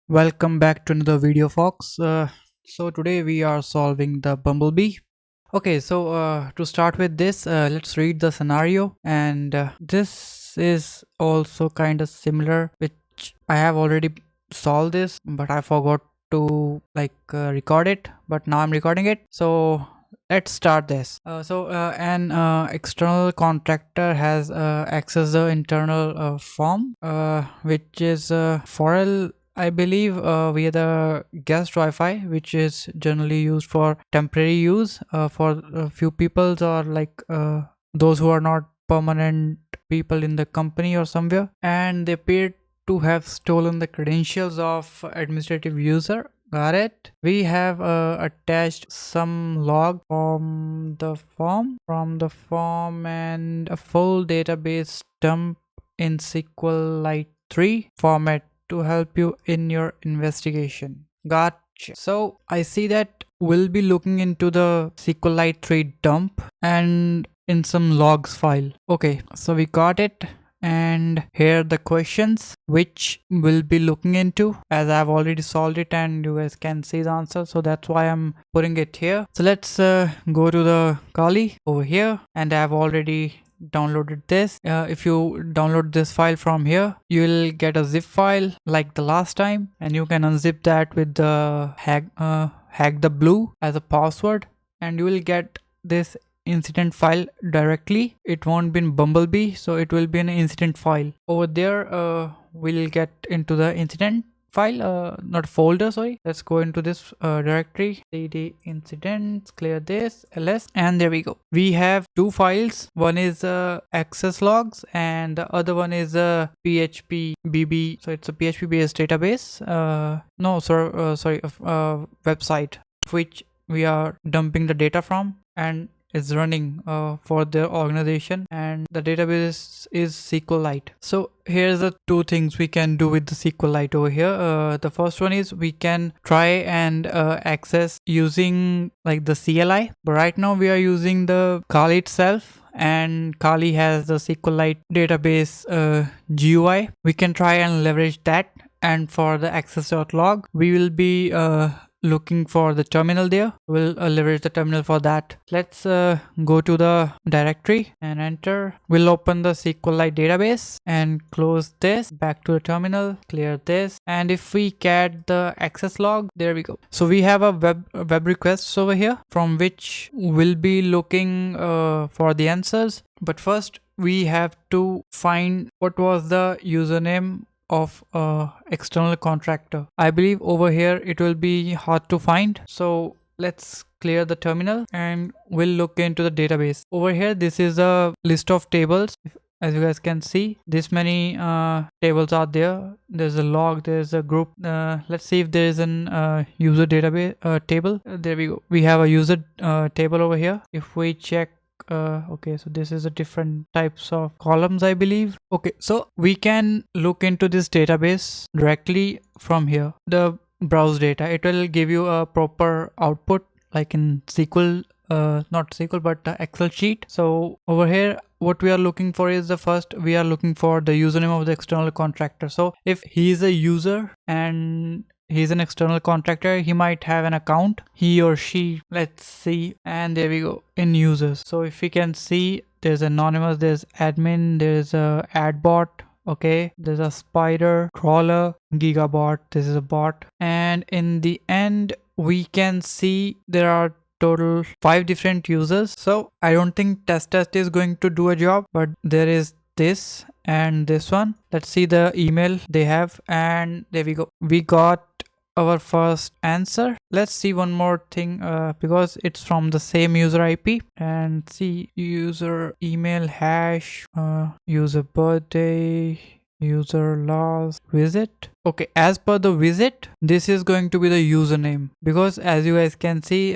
Welcome back to another video, folks. So today we are solving the Bumblebee. Okay, so to start with this, let's read the scenario, and this is also kind of similar, which I have already solved this, but I forgot to record it. But now I'm recording it, so let's start this. An external contractor has accessed the internal form, which is Forel, I believe, via the guest Wi-Fi, which is generally used for temporary use for a few people, or those who are not permanent people in the company or somewhere, and they appear to have stolen the credentials of administrative user. Got it. We have attached some log from the form and a full database dump in SQLite 3 format to help you in your investigation. Gotcha. So I see that we'll be looking into the SQLite 3 dump and in some logs file. Okay, so we got it. And here are the questions which we'll be looking into, as I've already solved it and you guys can see the answer, so that's why I'm putting it here. So let's go to the Kali over here, and I've already downloaded this. If you download this file from here, you will get a zip file like the last time, and you can unzip that with the hack the blue as a password, and you will get this incident file directly. It won't be in Bumblebee, so it will be an incident file over there. We'll get into the incident file, not folder, sorry. Let's go into this directory, cd incidents, clear this, ls, and there we go. We have two files. One is access logs and the other one is php bb, so it's a php based database, website which we are dumping the data from, and is running for their organization, and the database is SQLite. So here's the two things we can do with the SQLite over here. The first one is we can try and access using like the CLI, but right now we are using the Kali itself, and Kali has the SQLite database GUI. We can try and leverage that, and for the access.log we will be looking for the terminal there. We'll leverage the terminal for that. Let's go to the directory and enter. We'll open the SQLite database and close this. Back to the terminal, clear this, and if we cat the access log, there we go. So we have a web requests over here from which we'll be looking for the answers, but first we have to find what was the username of external contractor. I believe over here it will be hard to find, so let's clear the terminal and we'll look into the database. Over here, this is a list of tables. As you guys can see, this many tables are there. There's a log, there's a group. Let's see if there is an user database table. There we go. We have a user table over here. If we check, okay, so this is a different types of columns, I believe. Okay, so we can look into this database directly from here, the browse data. It will give you a proper output like in SQL, not SQL but Excel sheet. So over here what we are looking for is, the first we are looking for the username of the external contractor. So if he is a user and he's an external contractor, he might have an account, he or she. Let's see, and there we go, in users. So if we can see, there's anonymous, there's admin, there's a ad bot, okay, there's a spider, crawler, gigabot, this is a bot, and in the end we can see there are total 5 different users. So I don't think test is going to do a job, but there is this and this one. Let's see the email they have, and there we go. We got our first answer. Let's see one more thing, because it's from the same user IP, and see user email hash, user birthday, user last visit. Okay, as per the visit, this is going to be the username, because as you guys can see,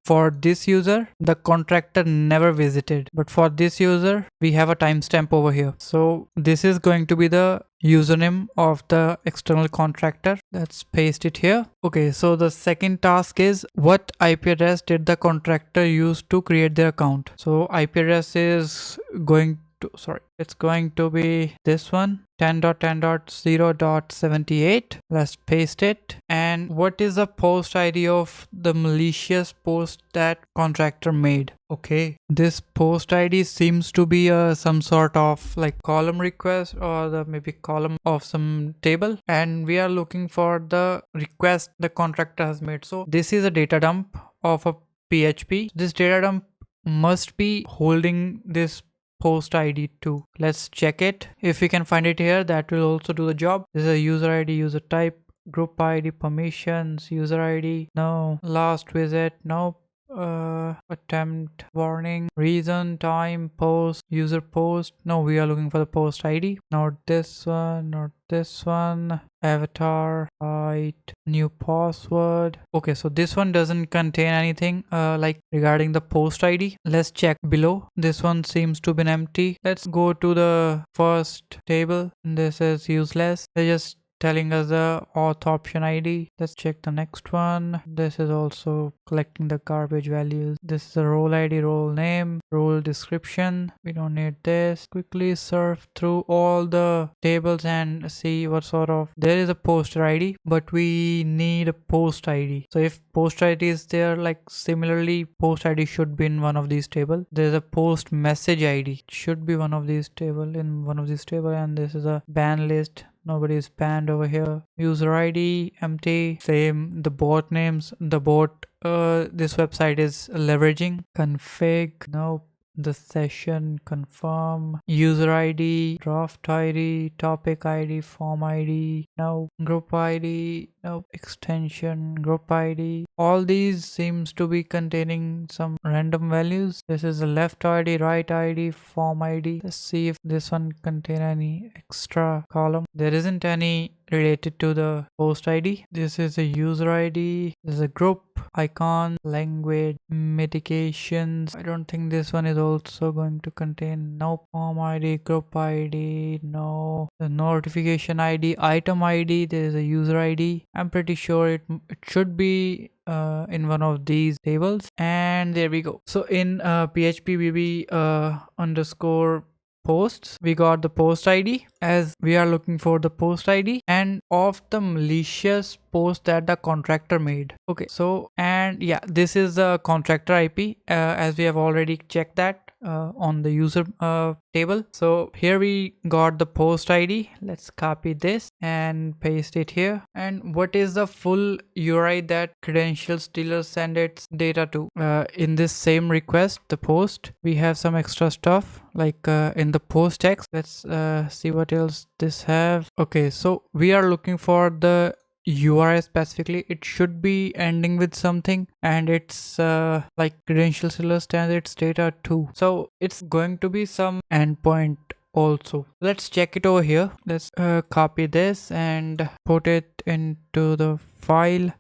for this user the contractor never visited, but for this user we have a timestamp over here, so this is going to be the username of the external contractor. Let's paste it here. Okay, so the second task is, what IP address did the contractor use to create their account? So IP address is going to, sorry, it's going to be this one, 10.10.0.78. Let's paste it. And what is the post ID of the malicious post that Contractor made? Okay, this post ID seems to be some sort of like column request, or the maybe column of some table, and we are looking for the request the Contractor has made. So this is a data dump of a PHP. This data dump must be holding this post ID too. Let's check it. If we can find it here, that will also do the job. This is a user ID, user type, group ID, permissions, user ID, no, last visit, no, attempt, warning, reason, time, post, user post. No, we are looking for the post ID, not this one, not this one, avatar, height, new password. Okay, so this one doesn't contain anything like regarding the post ID. Let's check below. This one seems to be empty. Let's go to the first table. This is useless. They just telling us the auth option ID. Let's check the next one. This is also collecting the garbage values. This is a role ID, role name, role description. We don't need this. Quickly surf through all the tables and see what sort of, there is a poster ID, but we need a post ID. So if post ID is there, like similarly post ID should be in one of these tables. There's a post message ID, it should be one of these table, in one of these table, and this is a ban list. Nobody is banned over here. User ID empty. Same. The bot names. The bot this website is leveraging. Config. Nope. The session, confirm, user ID, draft ID, topic ID, form ID, no, group ID, no, extension, group ID. All these seems to be containing some random values. This is the left ID, right ID, form ID. Let's see if this one contain any extra column. There isn't any related to the post ID. This is a user ID. This is a group, icon, language, medications. I don't think this one is also going to contain, no, form ID, group ID, no, the notification ID, item ID. There is a user ID. I'm pretty sure it should be in one of these tables, and there we go. So in PHP underscore posts, we got the post ID, as we are looking for the post ID and of the malicious post that the Contractor made. Okay, so, and yeah, this is the Contractor IP, as we have already checked that on the user table. So here we got the post ID. Let's copy this and paste it here. And what is the full URI that credential stealer send its data to? In this same request, the post, we have some extra stuff like in the post text. Let's see what else this have. Okay, so we are looking for the URI specifically. It should be ending with something, and it's like credential stealer stands its data too. So it's going to be some endpoint also. Let's check it over here. Let's copy this and put it into the file,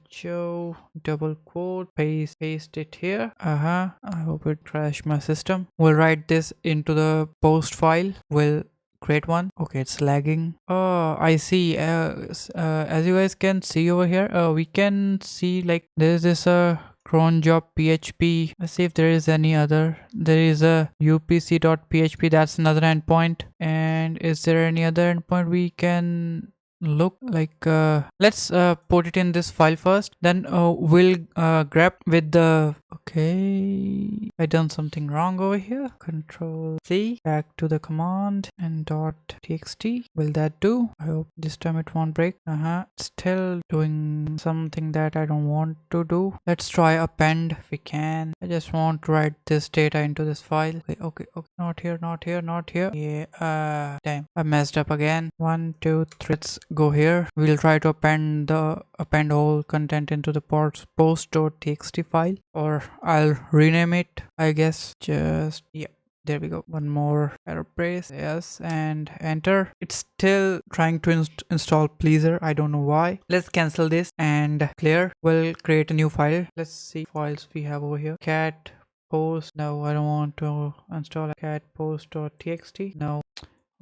cho double quote, paste it here. I hope it crashed my system. We'll write this into the post file. We'll create one. Okay, it's lagging. Oh, I see. As you guys can see over here, we can see like there's this cron job PHP. Let's see if there is any other. There is a upc.php. That's another endpoint. And is there any other endpoint we can look like? Let's put it in this file first, then we'll grab with the, okay, I done something wrong over here. Control C, back to the command, and .txt. Will that do? I hope this time it won't break. Still doing something that I don't want to do. Let's try append if we can. I just want to write this data into this file. Okay, not here, not here, not here. Yeah, damn, I messed up again. 1 2 3. Let's go here. We'll try to append whole content into the post.txt file, or I'll rename it, I guess. Just, yeah, there we go. One more error brace, yes, and enter. It's still trying to install pleaser. I don't know why. Let's cancel this and clear. We'll create a new file. Let's see files we have over here. Cat post. No, I don't want to install cat post.txt. No.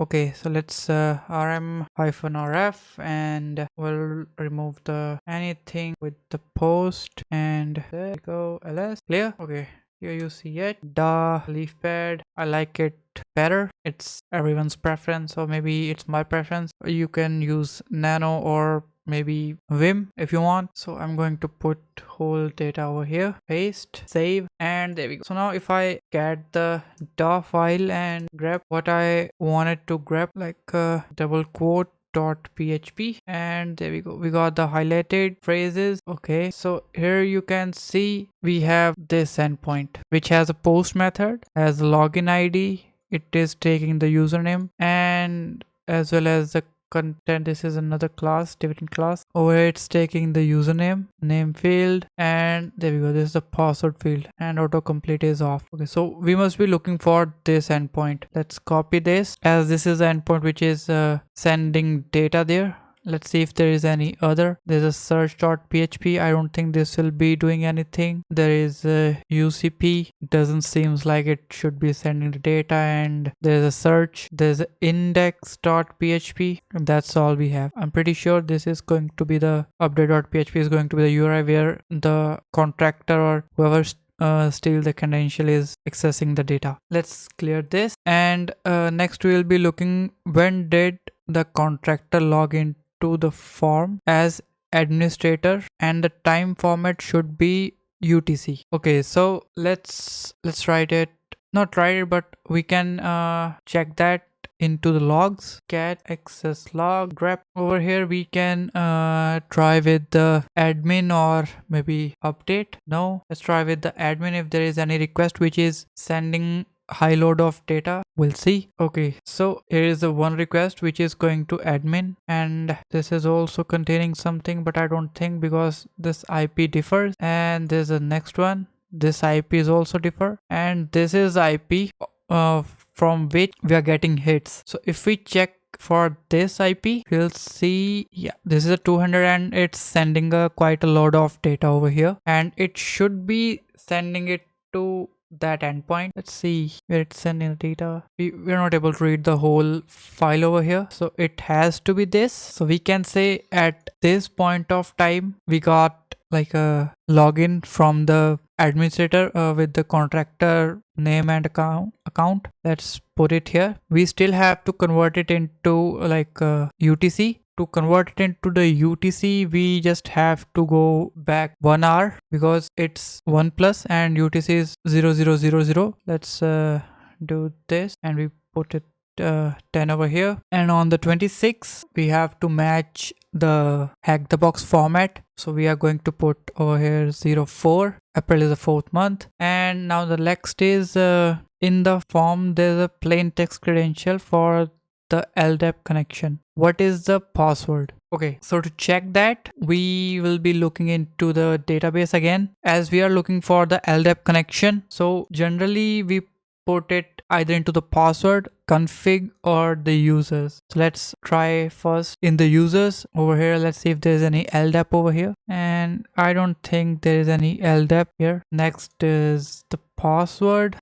Okay, so let's rm-rf, and we'll remove the anything with the post, and there we go. Ls clear. Okay, here you see it, the leaf pad. I like it better. It's everyone's preference, or maybe it's my preference. You can use Nano or maybe Vim if you want. So I'm going to put whole data over here, paste, save, and there we go. So now if I get the DAW file and grab what I wanted to grab, like double quote .php, and there we go, we got the highlighted phrases. Okay, so here you can see we have this endpoint which has a post method, has a login id, it is taking the username, and as well as the content. This is another class, different class. Over here it's taking the username, name field, and there we go, this is the password field, and autocomplete is off. Okay, so we must be looking for this endpoint. Let's copy this, as this is the endpoint which is sending data there. Let's see if there is any other. There's a search.php. I don't think this will be doing anything. There is a UCP. Doesn't seems like it should be sending the data. And there's a search. There's a index.php. That's all we have. I'm pretty sure this is going to be the update.php is going to be the URI where the contractor or whoever steal the credential is accessing the data. Let's clear this. And next we'll be looking when did the contractor log in to the form as administrator, and the time format should be UTC. Okay, so let's write it, not write it, but we can check that into the logs. Cat access log grep. Over here we can try with the admin or maybe update. No, let's try with the admin. If there is any request which is sending high load of data, we'll see. Okay, so here is the one request which is going to admin, and this is also containing something, but I don't think, because this IP differs. And there's the next one, this IP is also differ, and this is IP from which we are getting hits. So if we check for this IP, we'll see, yeah, this is a 200 and it's sending quite a lot of data over here, and it should be sending it to that endpoint. Let's see where it's sending the data. We're not able to read the whole file over here, so it has to be this. So we can say at this point of time we got like a login from the administrator with the contractor name and account. Let's put it here. We still have to convert it into like UTC. To convert it into the UTC, we just have to go back 1 hour, because it's 1 plus and UTC is 0000. Let's do this, and we put it 10 over here. And on the 26th, we have to match the Hack the Box format. So we are going to put over here 04. April is the 4th month. And now the next is in the form, there's a plain text credential for the LDAP connection. What is the password? Okay, so to check that, we will be looking into the database again, as we are looking for the LDAP connection. So generally we put it either into the password, config, or the users. So let's try first in the users. Over here, let's see if there's any LDAP over here, and I don't think there is any LDAP here. Next is the password.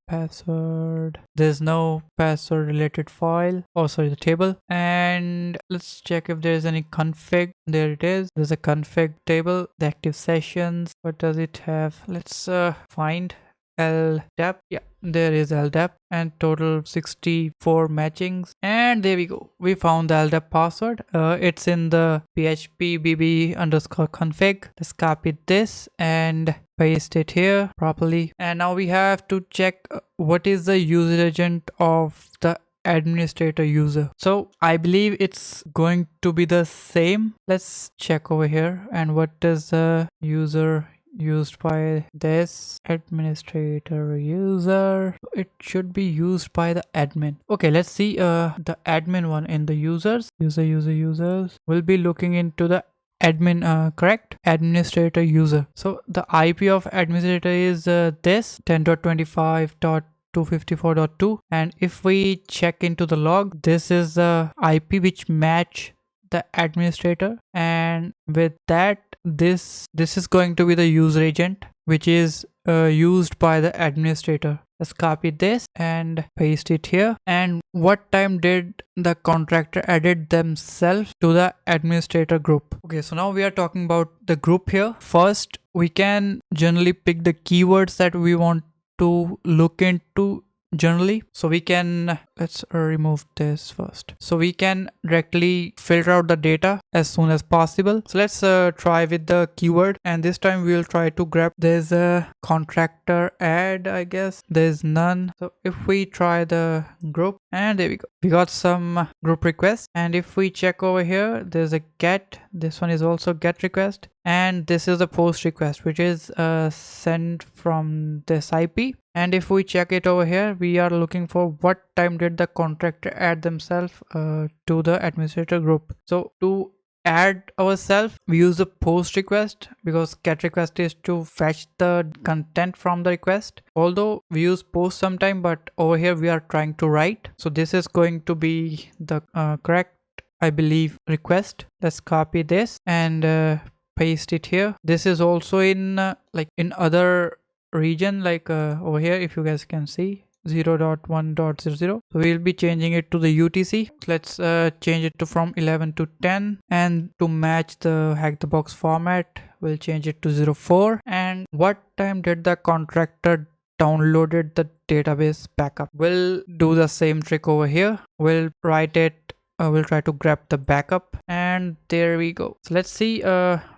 There's no password related file, oh sorry, the table. And let's check if there's any config. There it is, there's a config table. The active sessions, what does it have? Let's find LDAP. Yeah, there is LDAP, and total 64 matchings. And there we go, we found the LDAP password. It's in the php bb underscore config. Let's copy this and paste it here properly. And now we have to check what is the user agent of the administrator user. So I believe it's going to be the same. Let's check over here. And what is the user used by this administrator user? It should be used by the admin. Okay, let's see the admin one in the users. Users. We'll be looking into the admin, correct, administrator user. So the IP of administrator is this 10.25.254.2, and if we check into the log, this is the IP which match the administrator, and with that, this is going to be the user agent which is used by the administrator. Let's copy this and paste it here. And what time did the contractor added themselves to the administrator group? Okay, so now we are talking about the group here. First, we can generally pick the keywords that we want to look into generally. So we can, let's remove this first. So we can directly filter out the data as soon as possible. So let's try with the keyword, and this time we'll try to grab, there's a contractor ad, I guess there's none. So if we try the group, and there we go, we got some group requests. And if we check over here, there's a get, this one is also get request, and this is a post request which is sent from this IP. And if we check it over here, we are looking for what time did the contractor add themselves to the administrator group. So to add ourselves, we use the post request, because get request is to fetch the content from the request. Although we use post sometime, but over here we are trying to write. So this is going to be the correct, I believe, request. Let's copy this and paste it here. This is also in like in other region, like over here, if you guys can see 0.1.00. So we'll be changing it to the UTC. Let's change it to from 11 to 10, and to match the Hack the Box format, we'll change it to 04. And what time did the contractor downloaded the database backup? We'll do the same trick over here. We'll write it, we'll try to grab the backup, and there we go. So let's see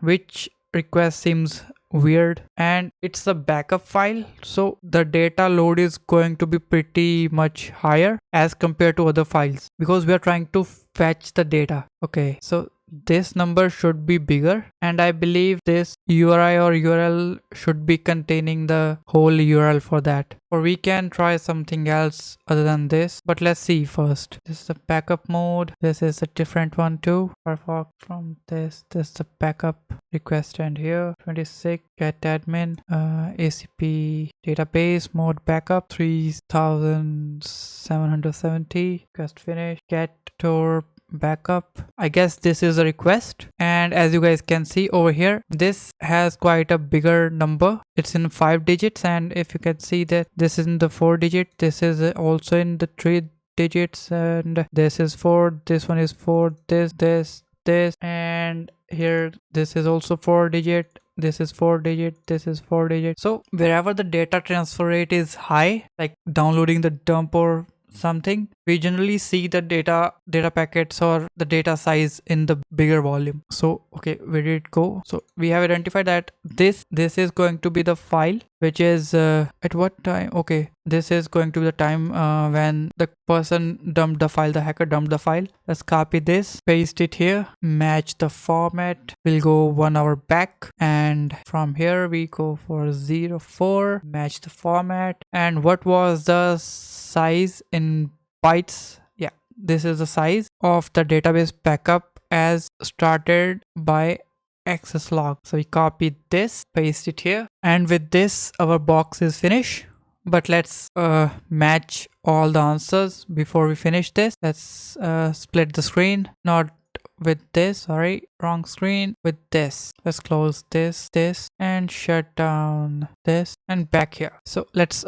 which request seems weird, and it's a backup file, so the data load is going to be pretty much higher as compared to other files, because we are trying to fetch the data. Okay, so this number should be bigger, and I believe this URI or URL should be containing the whole URL for that. Or we can try something else other than this, but let's see first. This is a backup mode. This is a different one too. Firefox from this is the backup request, and here 26 get admin ACP database mode backup 3770 request finish get Tor backup. I guess this is a request, and as you guys can see over here, this has quite a bigger number. It's in 5 digits, and if you can see that this is in the 4 digit, this is also in the 3 digits, and this is 4, this one is 4, this, and here this is also 4 digit, this is 4 digit, this is 4 digit. So wherever the data transfer rate is high, like downloading the dump or something, we generally see the data packets or the data size in the bigger volume. So okay, where did it go? So we have identified that this is going to be the file which is at what time. Okay, this is going to be the time when the person dumped the file, the hacker dumped the file. Let's copy this, paste it here, match the format. We'll go 1 hour back, and from here we go for 04, match the format. And what was the size in bytes? Yeah, this is the size of the database backup as started by access log. So we copy this, paste it here, and with this our box is finished. But let's match all the answers before we finish this. Let's split the screen, not with this, sorry, wrong screen, with this. Let's close this, and shut down this, and back here. So let's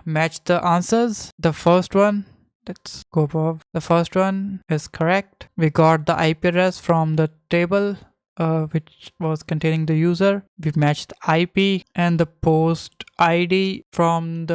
match the answers. The first one, let's go above. The first one is correct. We got the IP address from the table which was containing the user. We've matched the IP and the post ID from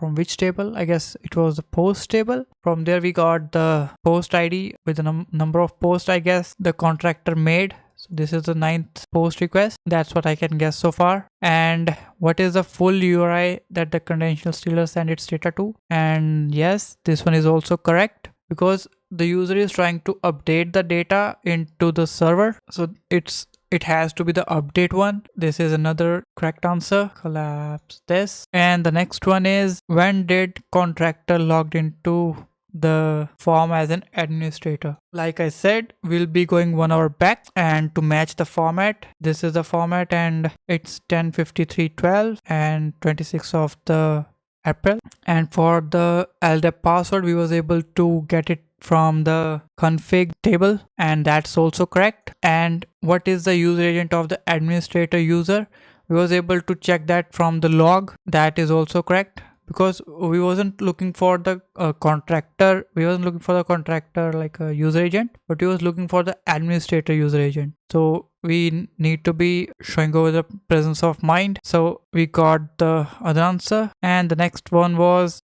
which table? I guess it was the post table. From there we got the post ID with the number of posts, I guess, the contractor made. So this is the 9th post request. That's what I can guess so far. And what is the full URI that the credential stealer sent its data to? And yes, this one is also correct, because the user is trying to update the data into the server. So it has to be the update one. This is another correct answer. Collapse this. And the next one is, when did contractor logged into the form as an administrator? Like I said, we'll be going 1 hour back, and to match the format, this is the format, and it's 10:53:12 and 26th of the April. And for the LDAP password, we was able to get it from the config table, and that's also correct. And what is the user agent of the administrator user? We was able to check that from the log. That is also correct, because we wasn't looking for the contractor. We wasn't looking for the contractor like a user agent, but we was looking for the administrator user agent. So we need to be showing over the presence of mind. So we got the other answer. And the next one was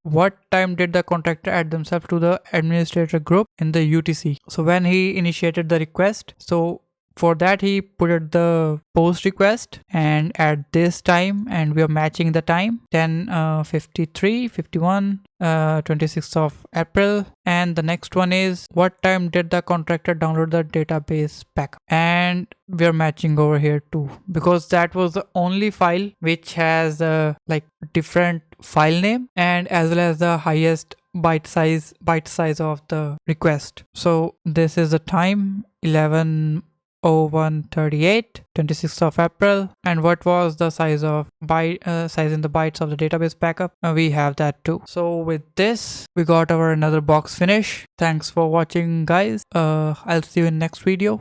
what time did the contractor add themselves to the administrator group in the UTC? So when he initiated the request, so for that he put it the post request and at this time, and we are matching the time 10:53, 51, 26th of April. And the next one is what time did the contractor download the database backup, and we are matching over here too, because that was the only file which has like different file name and as well as the highest byte size of the request. So this is the time 11:01:38, 26th of April. And what was the size of size in the bytes of the database backup? We have that too. So with this, we got our another box finish. Thanks for watching, guys. I'll see you in next video.